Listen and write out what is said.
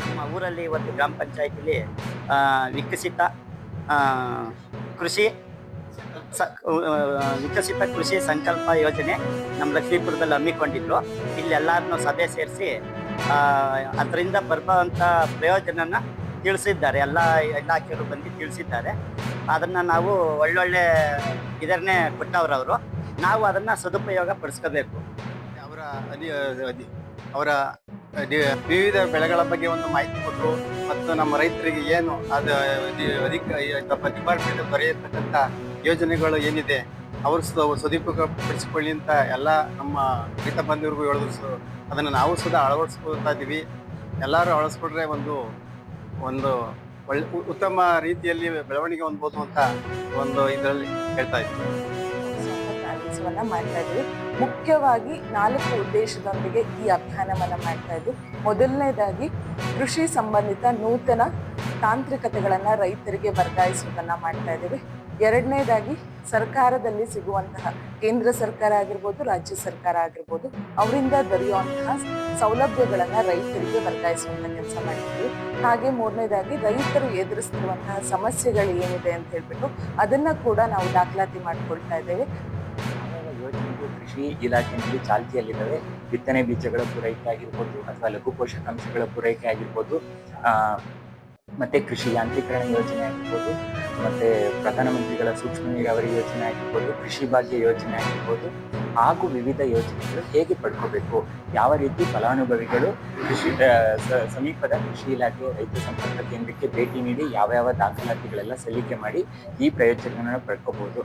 ನಮ್ಮ ಊರಲ್ಲಿ ಒಂದು ಗ್ರಾಮ ಪಂಚಾಯತಿಲಿ ವಿಕಸಿತ ಆ, ಕೃಷಿ ವಿಕಸಿತ ಕೃಷಿ ಸಂಕಲ್ಪ ಯೋಜನೆ ನಮ್ಮ ಲಕ್ಷ್ಮೀಪುರದಲ್ಲಿ ಹಮ್ಮಿಕೊಂಡಿದ್ರು. ಇಲ್ಲಿ ಎಲ್ಲರನ್ನೂ ಸಭೆ ಸೇರಿಸಿ ಅದರಿಂದ ಬರುವಂಥ ಪ್ರಯೋಜನನ ತಿಳಿಸಿದ್ದಾರೆ. ಎಲ್ಲ ಇಲಾಖೆಯವರು ಬಂದು ತಿಳಿಸಿದ್ದಾರೆ. ಅದನ್ನು ನಾವು ಒಳ್ಳೊಳ್ಳೆ ಇದನ್ನೇ ಕೊಟ್ಟವ್ರವರು. ನಾವು ಅದನ್ನು ಸದುಪಯೋಗ ಪಡಿಸ್ಕೋಬೇಕು. ಅವರ ಅವರ ವಿವಿಧ ಬೆಳೆಗಳ ಬಗ್ಗೆ ಒಂದು ಮಾಹಿತಿ ಕೊಟ್ಟರು ಮತ್ತು ನಮ್ಮ ರೈತರಿಗೆ ಏನು ಅದು ಡಿಪಾರ್ಟ್ಮೆಂಟ್ ದೊರೆಯತಕ್ಕಂಥ ಯೋಜನೆಗಳು ಏನಿದೆ ಅವರು ಸದುಪಯೋಗಪಡಿಸಿಕೊಳ್ಳಿ ಅಂತ ಎಲ್ಲ ನಮ್ಮ ರೈತ ಬಂಧುವರಿಗೂ ಹೇಳಿದ್ರು. ಅದನ್ನು ನಾವು ಸುಧಾ ಅಳವಡಿಸ್ಕೊಳ್ತಾ ಇದ್ದೀವಿ. ಎಲ್ಲರೂ ಅಳವಡಿಸ್ಕೊಂಡ್ರೆ ಒಂದು ಒಳ್ಳೆ ಉತ್ತಮ ರೀತಿಯಲ್ಲಿ ಬೆಳವಣಿಗೆ ಹೊಂದ್ಬೋದು ಅಂತ ಒಂದು ಇದರಲ್ಲಿ ಹೇಳ್ತಾ ಇದ್ದೀವಿ. ಮಾಡ್ತಾ ಇದ್ವಿ. ಮುಖ್ಯವಾಗಿ 4 ಉದ್ದೇಶದೊಂದಿಗೆ ಈ ಅಭಿಯಾನವನ್ನ ಮಾಡ್ತಾ ಇದ್ವಿ. ಮೊದಲನೇದಾಗಿ ಕೃಷಿ ಸಂಬಂಧಿತ ನೂತನ ತಾಂತ್ರಿಕತೆಗಳನ್ನ ರೈತರಿಗೆ ವರ್ಗಾಯಿಸುವುದನ್ನ ಮಾಡ್ತಾ ಇದ್ದೀವಿ. ಎರಡನೇದಾಗಿ ಸರ್ಕಾರದಲ್ಲಿ ಸಿಗುವಂತಹ ಕೇಂದ್ರ ಸರ್ಕಾರ ಆಗಿರ್ಬೋದು, ರಾಜ್ಯ ಸರ್ಕಾರ ಆಗಿರ್ಬೋದು, ಅವರಿಂದ ದೊರೆಯುವಂತಹ ಸೌಲಭ್ಯಗಳನ್ನ ರೈತರಿಗೆ ವರ್ಗಾಯಿಸುವಂತ ಕೆಲಸ ಮಾಡ್ತೀವಿ. ಹಾಗೆ ಮೂರನೇದಾಗಿ ರೈತರು ಎದುರಿಸ್ತಿರುವಂತಹ ಸಮಸ್ಯೆಗಳು ಏನಿದೆ ಅಂತ ಹೇಳ್ಬಿಟ್ಟು ಅದನ್ನ ಕೂಡ ನಾವು ದಾಖಲಾತಿ ಮಾಡ್ಕೊಳ್ತಾ ಇದ್ದೇವೆ. ಯೋಜನೆಗಳು ಕೃಷಿ ಇಲಾಖೆಯಲ್ಲಿ ಚಾಲ್ತಿಯಲ್ಲಿದ್ದಾವೆ. ಬಿತ್ತನೆ ಬೀಜಗಳ ಪೂರೈಕೆ ಆಗಿರ್ಬೋದು ಅಥವಾ ಲಘು ಪೋಷಕಾಂಶಗಳ ಪೂರೈಕೆ ಆಗಿರ್ಬೋದು, ಮತ್ತೆ ಕೃಷಿ ಯಾಂತ್ರೀಕರಣ ಯೋಜನೆ ಆಗಿರ್ಬೋದು, ಮತ್ತೆ ಪ್ರಧಾನಮಂತ್ರಿಗಳ ಸೂಕ್ಷ್ಮ ನೀರಾವರಿ ಯೋಜನೆ ಆಗಿರ್ಬೋದು, ಕೃಷಿ ಭಾಗ್ಯ ಯೋಜನೆ ಆಗಿರ್ಬೋದು, ಹಾಗೂ ವಿವಿಧ ಯೋಜನೆಗಳು ಹೇಗೆ ಪಡ್ಕೋಬೇಕು, ಯಾವ ರೀತಿ ಫಲಾನುಭವಿಗಳು ಸಮೀಪದ ಕೃಷಿ ಇಲಾಖೆ ರೈತ ಸಂಪರ್ಕ ಕೇಂದ್ರಕ್ಕೆ ಭೇಟಿ ನೀಡಿ ಯಾವ ದಾಖಲಾತಿಗಳೆಲ್ಲ ಸಲ್ಲಿಕೆ ಮಾಡಿ ಈ ಪ್ರಯೋಜನಗಳನ್ನು ಪಡ್ಕೋಬಹುದು.